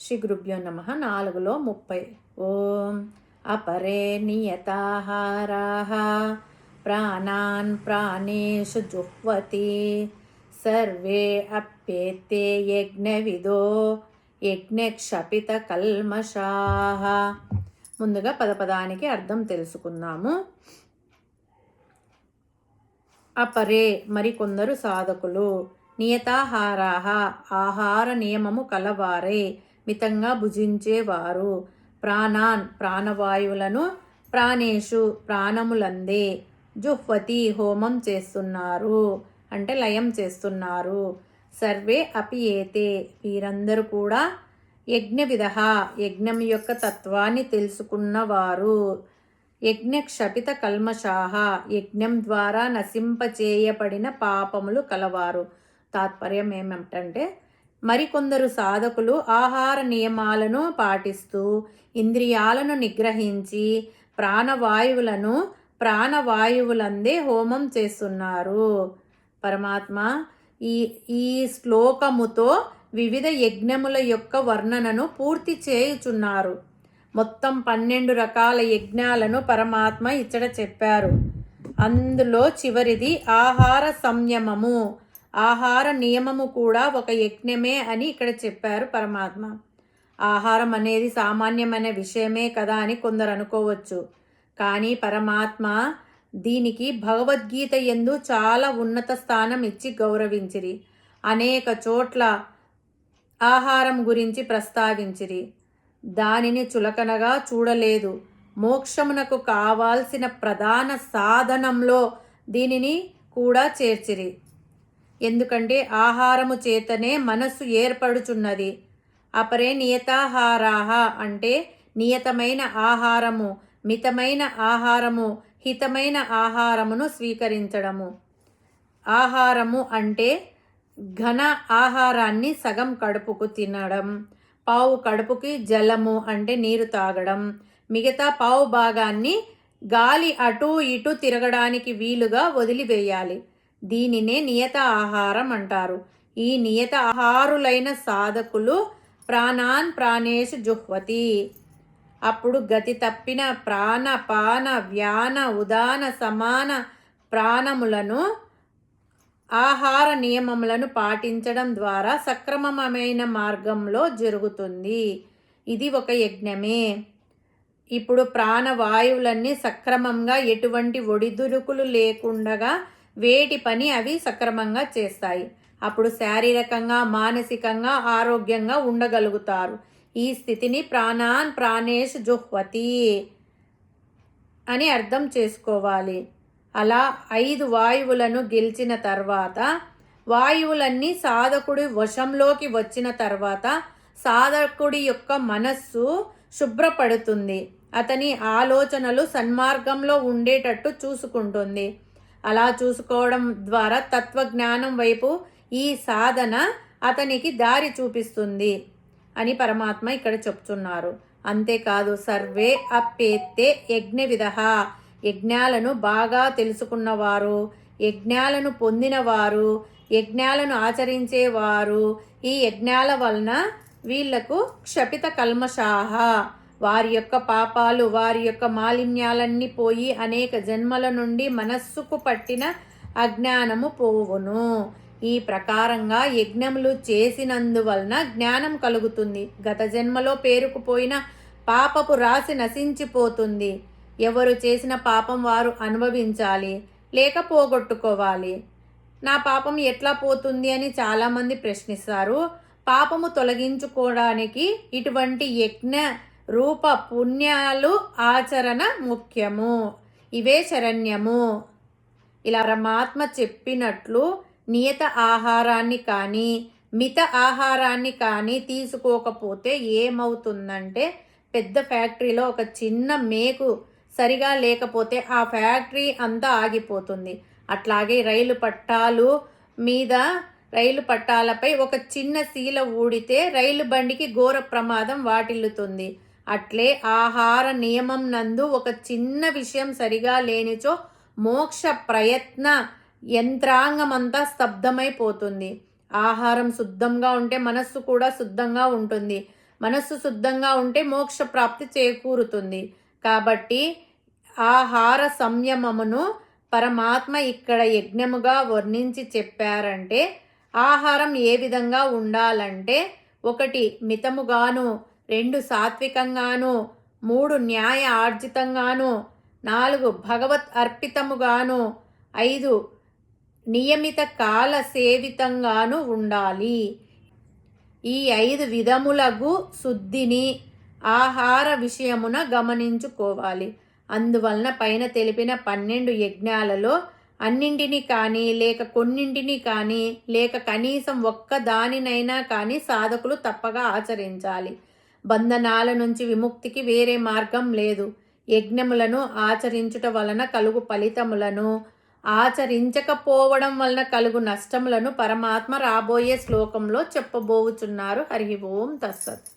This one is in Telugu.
శ్రీ గురుభ్యో నమ. 4లో 30. ఓం అపరే నియతాహారాః ప్రాణాన్ ప్రాణేషు జుహ్వతి సర్వే అప్యేతే యజ్ఞవిదో యజ్ఞక్షపిత కల్మషాః. ముందుగా పదపదానికి అర్థం తెలుసుకుందాము. అపరే మరికొందరు సాధకులు, నియతాహారాః ఆహార నియమము కలవారే, మితంగా భుజించేవారు, ప్రాణాన్ ప్రాణవాయువులను, ప్రాణేషు ప్రాణములందే, జుహ్వతి హోమం చేస్తున్నారు అంటే లయం చేస్తున్నారు, సర్వే అపి ఏతే వీరందరూ కూడా, యజ్ఞవిదః యజ్ఞం యొక్క తత్వాన్ని తెలుసుకున్నవారు, యజ్ఞక్షపిత కల్మషాః యజ్ఞం ద్వారా నశింపచేయబడిన పాపములు కలవారు. తాత్పర్యం ఏమిటంటే, మరికొందరు సాధకులు ఆహార నియమాలను పాటిస్తూ ఇంద్రియాలను నిగ్రహించి ప్రాణవాయువులందే హోమం చేస్తున్నారు. పరమాత్మ ఈ శ్లోకముతో వివిధ యజ్ఞముల యొక్క వర్ణనను పూర్తి చేయుచున్నారు. మొత్తం 12 రకాల యజ్ఞాలను పరమాత్మ ఇచ్చట చెప్పారు. అందులో చివరిది ఆహార సంయమము, ఆహార నియమము కూడా ఒక యజ్ఞమే అని ఇక్కడ చెప్పారు పరమాత్మ. ఆహారం అనేది సామాన్యమైన విషయమే కదా అని కొందరు అనుకోవచ్చు. కానీ పరమాత్మ దీనికి భగవద్గీత యందు చాలా ఉన్నత స్థానం ఇచ్చి గౌరవించిరి. అనేక చోట్ల ఆహారం గురించి ప్రస్తావించిరి. దానిని చులకనగా చూడలేదు. మోక్షమునకు కావాల్సిన ప్రధాన సాధనంలో దీనిని కూడా చేర్చిరి. ఎందుకంటే ఆహారము చేతనే మనస్సు ఏర్పడుచున్నది. అపరే నియతాహారాః అంటే నియతమైన ఆహారము, మితమైన ఆహారము, హితమైన ఆహారమును స్వీకరించడము. ఆహారము అంటే ఘన ఆహారాన్ని సగం కడుపుకు తినడం, పావు కడుపుకి జలము అంటే నీరు తాగడం, మిగతా పావు భాగాన్ని గాలి అటూ ఇటూ తిరగడానికి వీలుగా వదిలివేయాలి. దీనినే నియత ఆహారం అంటారు. ఈ నియత ఆహారులైన సాధకులు ప్రాణాన్ ప్రాణేషు జుహ్వతి. అప్పుడు గతి తప్పిన ప్రాణ పాన వ్యాన ఉదాన సమాన ప్రాణములను ఆహార నియమములను పాటించడం ద్వారా సక్రమమైన మార్గంలో జరుగుతుంది. ఇది ఒక యజ్ఞమే. ఇప్పుడు ప్రాణవాయువులన్నీ సక్రమంగా ఎటువంటి ఒడిదుడుకులు లేకుండా వేటి పని అవి సక్రమంగా చేస్తాయి. అప్పుడు శారీరకంగా మానసికంగా ఆరోగ్యంగా ఉండగలుగుతారు. ఈ స్థితిని ప్రాణాన్ ప్రాణేషు జుహ్వతి అని అర్థం చేసుకోవాలి. అలా 5 వాయువులను గెలిచిన తర్వాత, వాయువులన్నీ సాధకుడి వశంలోకి వచ్చిన తర్వాత సాధకుడి యొక్క మనస్సు శుభ్రపడుతుంది. అతని ఆలోచనలు సన్మార్గంలో ఉండేటట్టు చూసుకుంటుంది. అలా చూసుకోవడం ద్వారా తత్వజ్ఞానం వైపు ఈ సాధన అతనికి దారి చూపిస్తుంది అని పరమాత్మ ఇక్కడ చెప్తున్నారు. అంతేకాదు, సర్వే అప్యేతే యజ్ఞవిదః యజ్ఞాలను బాగా తెలుసుకున్నవారు, యజ్ఞాలను పొందినవారు, యజ్ఞాలను ఆచరించేవారు, ఈ యజ్ఞాల వలన వీళ్లకు క్షపిత కల్మషాః వారి యొక్క పాపాలు, వారి యొక్క మాలిన్యాలన్నీ పోయి అనేక జన్మల నుండి మనస్సుకు పట్టిన అజ్ఞానము పోవును. ఈ ప్రకారంగా యజ్ఞములు చేసినందువలన జ్ఞానం కలుగుతుంది. గత జన్మలో పేరుకుపోయిన పాపపు రాశి నశించిపోతుంది. ఎవరు చేసిన పాపం వారు అనుభవించాలి, లేక పోగొట్టుకోవాలి. నా పాపం ఎట్లా పోతుంది అని చాలామంది ప్రశ్నిస్తారు. పాపము తొలగించుకోవడానికి ఇటువంటి యజ్ఞ రూప పుణ్యాలు ఆచరణ ముఖ్యము. ఇవే శరణ్యము. ఇలా పరమాత్మ చెప్పినట్లు నియత ఆహారాన్ని కానీ మిత ఆహారాన్ని కానీ తీసుకోకపోతే ఏమవుతుందంటే, పెద్ద ఫ్యాక్టరీలో ఒక చిన్న మేకు సరిగా లేకపోతే ఆ ఫ్యాక్టరీ అంతా ఆగిపోతుంది. అట్లాగే రైలు పట్టాలపై ఒక చిన్న శీల ఊడితే రైలు బండికి ఘోర ప్రమాదం వాటిల్లుతుంది. అట్లే ఆహార నియమం నందు ఒక చిన్న విషయం సరిగా లేనిచో మోక్ష ప్రయత్న యంత్రాంగమంతా స్తబ్దమైపోతుంది. ఆహారం శుద్ధంగా ఉంటే మనస్సు కూడా శుద్ధంగా ఉంటుంది. మనస్సు శుద్ధంగా ఉంటే మోక్ష ప్రాప్తి చేకూరుతుంది. కాబట్టి ఆహార సంయమమును పరమాత్మ ఇక్కడ యజ్ఞముగా వర్ణించి చెప్పారంటే ఆహారం ఏ విధంగా ఉండాలంటే 1 మితముగాను, 2 సాత్వికంగాను, 3 న్యాయ ఆర్జితంగాను, 4 భగవత్ అర్పితముగాను, 5 నియమిత కాల సేవితంగాను ఉండాలి. ఈ 5 విధములగు శుద్ధిని ఆహార విషయమున గమనించుకోవాలి. అందువలన పైన తెలిపిన 12 యజ్ఞాలలో అన్నింటినీ కానీ లేక కొన్నింటిని కానీ లేక కనీసం ఒక్క దానినైనా కానీ సాధకులు తప్పగా ఆచరించాలి. బంధనాల నుంచి విముక్తికి వేరే మార్గం లేదు. యజ్ఞములను ఆచరించుట వలన కలుగు ఫలితములను, ఆచరించకపోవడం వలన కలుగు నష్టములను పరమాత్మ రాబోయే శ్లోకంలో చెప్పబోచున్నారు. హరి ఓం తత్సత్.